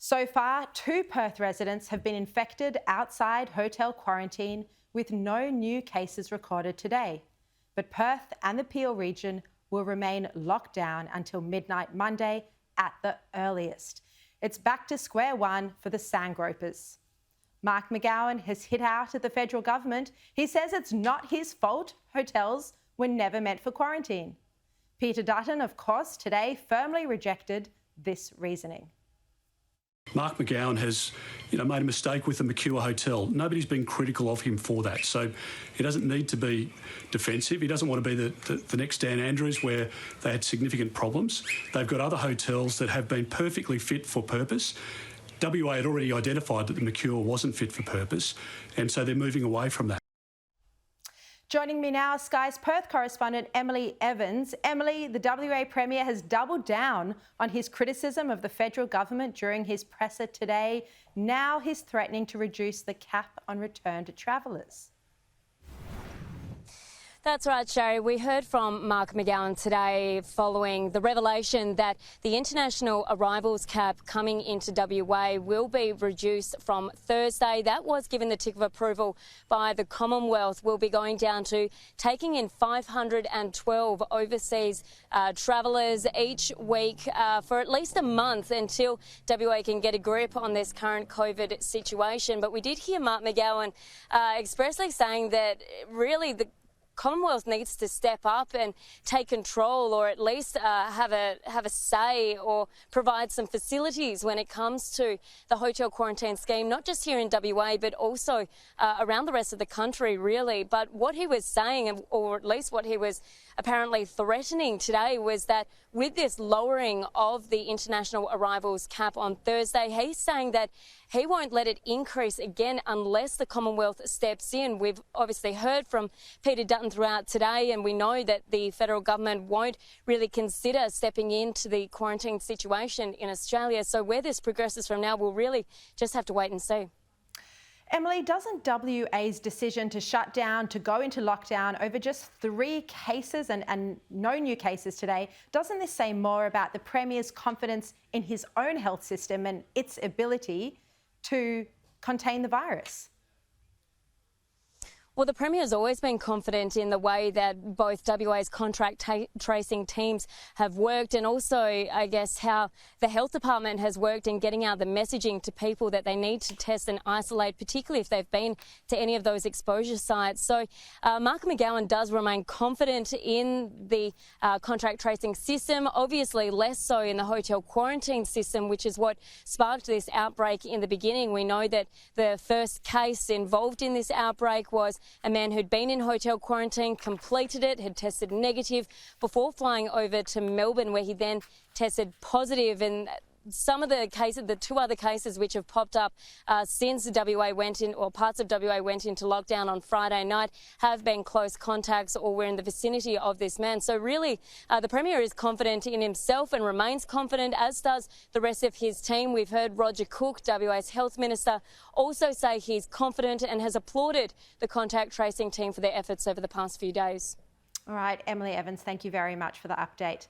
So far, 2 Perth residents have been infected outside hotel quarantine with no new cases recorded today. But Perth and the Peel region will remain locked down until midnight Monday at the earliest. It's back to square one for the Sandgropers. Mark McGowan has hit out at the federal government. He says it's not his fault hotels were never meant for quarantine. Peter Dutton, of course, today firmly rejected this reasoning. Mark McGowan has, made a mistake with the Mercure Hotel. Nobody's been critical of him for that. So he doesn't need to be defensive. He doesn't want to be the next Dan Andrews where they had significant problems. They've got other hotels that have been perfectly fit for purpose. WA had already identified that the Mercure wasn't fit for purpose, and so they're moving away from that. Joining me now, Sky's Perth correspondent Emily Evans. Emily, the WA Premier has doubled down on his criticism of the federal government during his presser today. Now he's threatening to reduce the cap on return to travellers. That's right, Sharri. We heard from Mark McGowan today following the revelation that the international arrivals cap coming into WA will be reduced from Thursday. That was given the tick of approval by the Commonwealth. We'll be going down to taking in 512 overseas travellers each week for at least a month until WA can get a grip on this current COVID situation. But we did hear Mark McGowan expressly saying that really the Commonwealth needs to step up and take control, or at least have a say or provide some facilities when it comes to the hotel quarantine scheme, not just here in WA but also around the rest of the country, really. But what he was saying, or at least what he was apparently threatening today, was that with this lowering of the international arrivals cap on Thursday, he's saying that he won't let it increase again unless the Commonwealth steps in. We've obviously heard from Peter Dutton throughout today, and we know that the federal government won't really consider stepping into the quarantine situation in Australia. So where this progresses from now, we'll really just have to wait and see. Emily, doesn't WA's decision to shut down, to go into lockdown over just 3 cases and no new cases today, doesn't this say more about the Premier's confidence in his own health system and its ability to contain the virus? Well, the Premier has always been confident in the way that both WA's contract tracing teams have worked, and also, I guess, how the Health Department has worked in getting out the messaging to people that they need to test and isolate, particularly if they've been to any of those exposure sites. So Mark McGowan does remain confident in the contract tracing system, obviously less so in the hotel quarantine system, which is what sparked this outbreak in the beginning. We know that the first case involved in this outbreak was a man who'd been in hotel quarantine, completed it, had tested negative before flying over to Melbourne, where he then tested positive. And some of the cases, the 2 other cases which have popped up since WA went in, or parts of WA went into lockdown on Friday night, have been close contacts or were in the vicinity of this man. So really, the Premier is confident in himself and remains confident, as does the rest of his team. We've heard Roger Cook, WA's Health Minister, also say he's confident and has applauded the contact tracing team for their efforts over the past few days. All right, Emily Evans, thank you very much for the update.